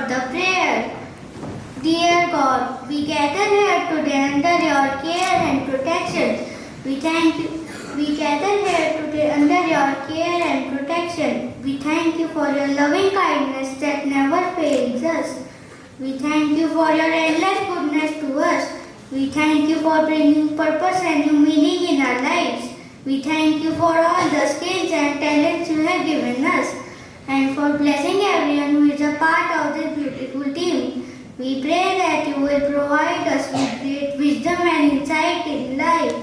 the prayer. Dear God, we gather here today under your care and protection. We thank you. We gather here today under your care and protection. We thank you for your loving kindness that never fails us. We thank you for your endless goodness to us. We thank you for bringing purpose and new meaning in our lives. We thank you for all the skills and talents you have given us, and for blessing everyone who is a part of this beautiful team. We pray that you will provide us with great wisdom and insight in life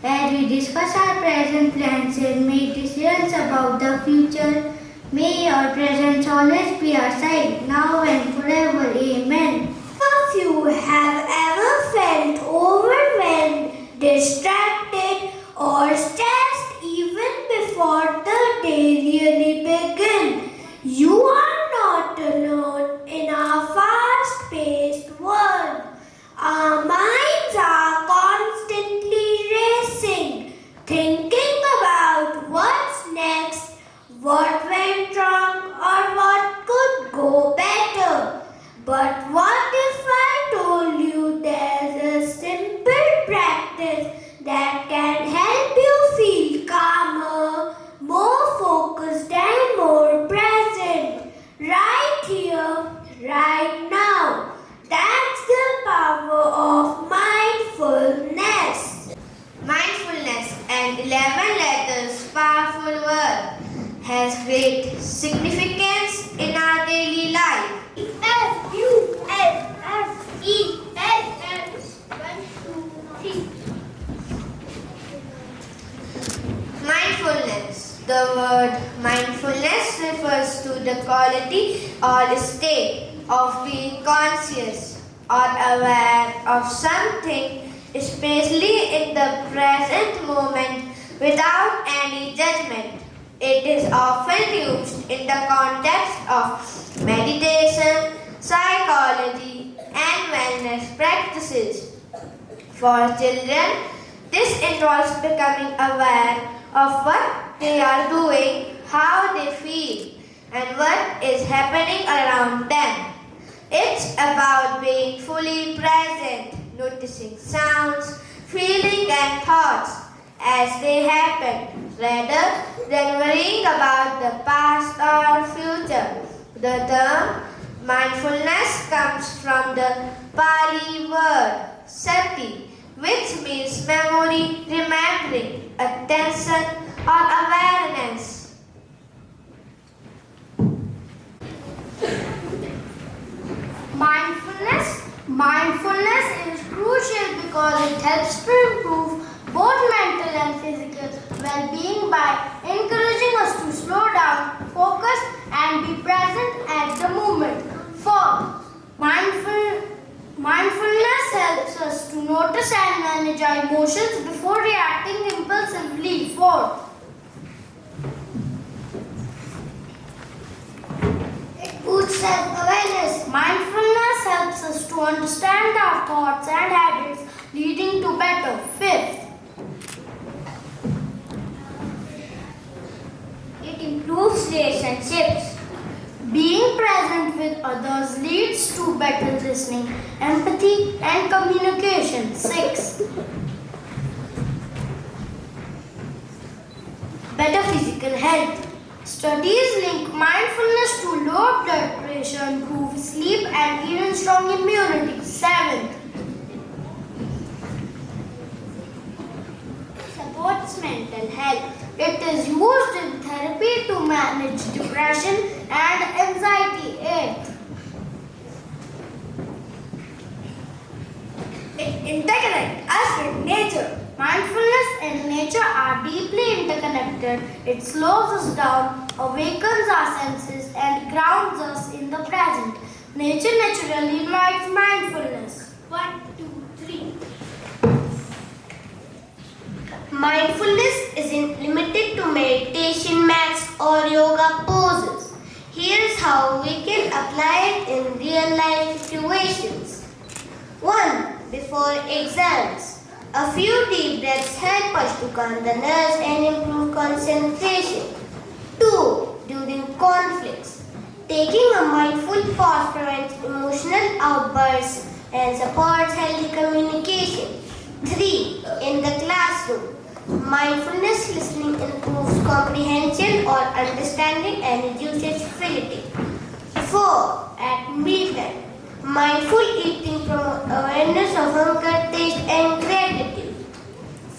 as we discuss our present plans and make decisions about the future. May your presence always be our side, now and forever. Amen. If you have ever felt overwhelmed, distracted, or stressed even before the day really begins, you are not alone in our fast-paced world. Our minds are constantly racing, thinking about what's next, what went wrong, or what could go better. But what if I told you there's a simple practice that can help you feel calmer, more focused, and more present right here, right now? That's the power of mindfulness. Mindfulness, an 11 letters powerful word, has great significance in our daily life. F-U-L-F-E-L-S 1, 2, 3. Mindfulness. The word mindfulness refers to the quality or state of being conscious or aware of something, especially in the present moment, without any judgment. It is often used in the context of meditation, psychology, and wellness practices. For children, this involves becoming aware of what they are doing, how they feel, and what is happening around them. It's about being fully present, noticing sounds, feelings, and thoughts as they happen, rather than worrying about the past or future. The term mindfulness comes from the Pali word sati, which means memory, remembering, attention, or awareness. Mindfulness is crucial because it helps to improve both mental and physical well-being by encouraging us to slow down, focus, and be present at the moment. Mindfulness helps us to notice and manage our emotions before reacting impulsively. 4. It boosts self-awareness. Mindfulness helps us to understand our thoughts and habits, leading to better. 5th. It improves relationships. Being present with others leads to better listening, empathy, and communication. 6. Better physical health. Studies link mindfulness to low blood pressure, improved sleep, and even strong immunity. 7. Supports mental health. It is used in therapy to manage depression and anxiety. 8. It integrates us with nature. Mindfulness and nature are deeply interconnected. It slows us down, awakens our senses, and grounds us in the present. Nature naturally invites mindfulness. 1, 2, 3. Mindfulness isn't limited to meditation mats or yoga poses. Here's how we can apply it in real life situations. 1. Before exams. A few deep breaths help us to calm the nerves and improve concentration. 2. During conflicts. Taking a mindful pause prevents outbursts and supports healthy communication. 3. In the classroom, mindfulness listening improves comprehension or understanding and reduces fragility. 4. At mealtime, mindful eating promotes awareness of hunger, taste and gratitude.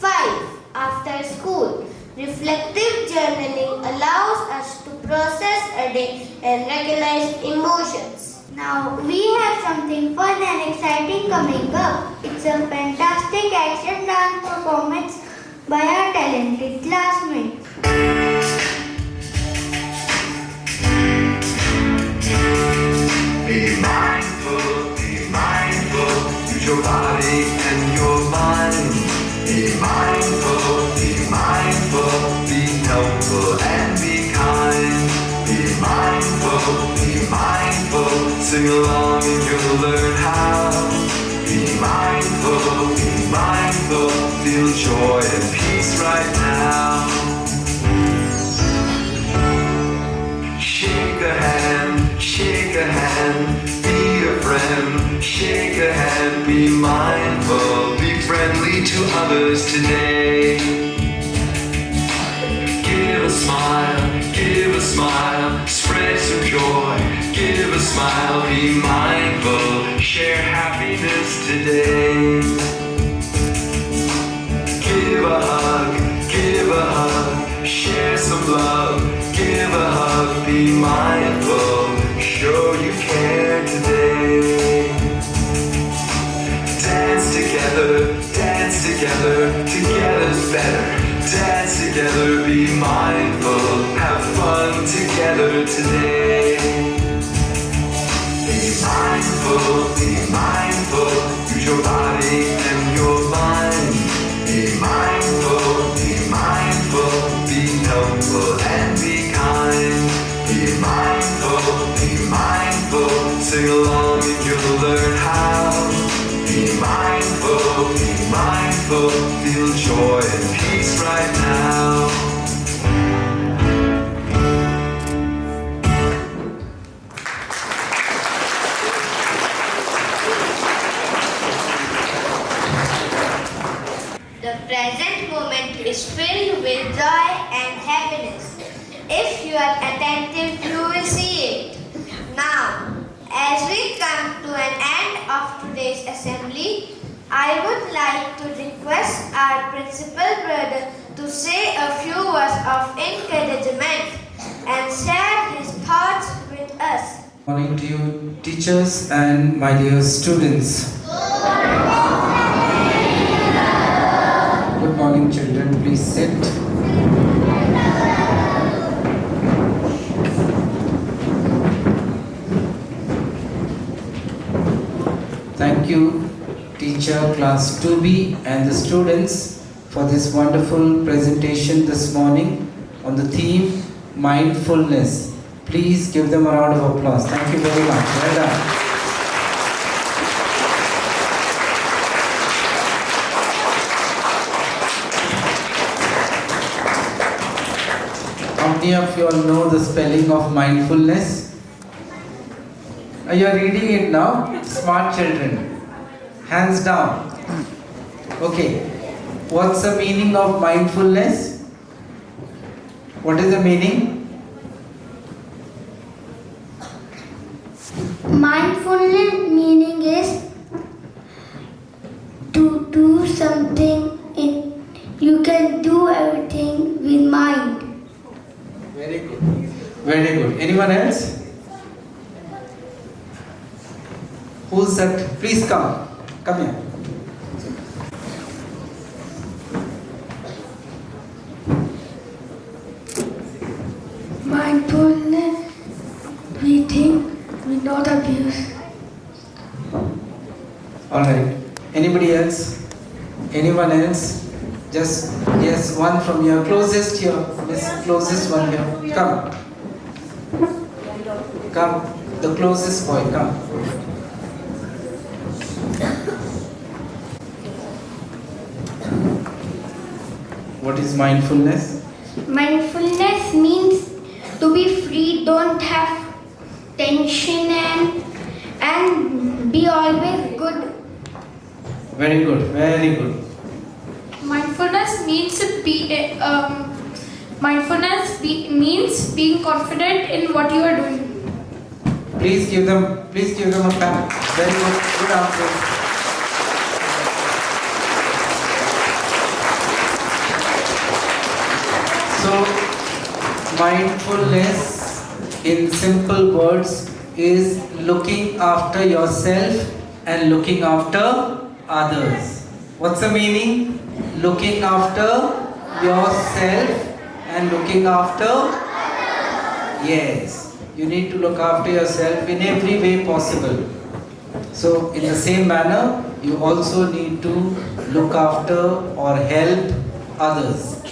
5. After school, reflective journaling allows us to process a day and recognize emotions. Now we have something fun and exciting coming up. It's a fantastic action dance performance by our talented classmates. Be mindful, use your body and your mind. Be mindful, be helpful and be kind. Be mindful, sing along and you'll learn how. Be mindful, feel joy and peace right now. Shake a hand, be a friend. Shake a hand, be mindful, be friendly to others today. Give a smile, spread some joy. Give a smile, be mindful, share happiness today. Give a hug, share some love. Give a hug, be mindful, show you care today. Dance together, together's better. Dance together, be mindful, have fun together today. Be mindful, use your body and your mind. Be mindful, be helpful and be kind. Be mindful, sing along and you'll learn how. Be mindful, feel joy and peace right now. The present moment is filled with joy and happiness. If you are attentive, you will see it. Now, as we come to an end of today's assembly, I would like to request our principal brother to say a few words of encouragement and share his thoughts with us. Good morning to you, teachers and my dear students. Good morning, children. Please sit. Thank you, teacher, class 2B and the students for this wonderful presentation this morning on the theme mindfulness. Please give them a round of applause. Thank you very much. Well done. How many of you all know the spelling of mindfulness? You are reading it now? Smart children. Hands down. Okay. What's the meaning of mindfulness? What is the meaning? Mindfulness meaning is to do something you can do everything with mind. Very good. Very good. Anyone else? Who's that? Please come. Come here. Mindfulness, we think, we not abuse. Alright. Anybody else? Anyone else? Just, yes, one from your closest here. Miss closest one here. Come. Come. The closest boy, come. What is mindfulness? Mindfulness means to be free, don't have tension and Be always good. Very good, very good. Mindfulness means means being confident in what you are doing. Please give them a clap. Very good, good answer. So, mindfulness in simple words is looking after yourself and looking after others. What's the meaning? Looking after yourself and looking after. Yes, you need to look after yourself in every way possible. So, in the same manner, you also need to look after or help others.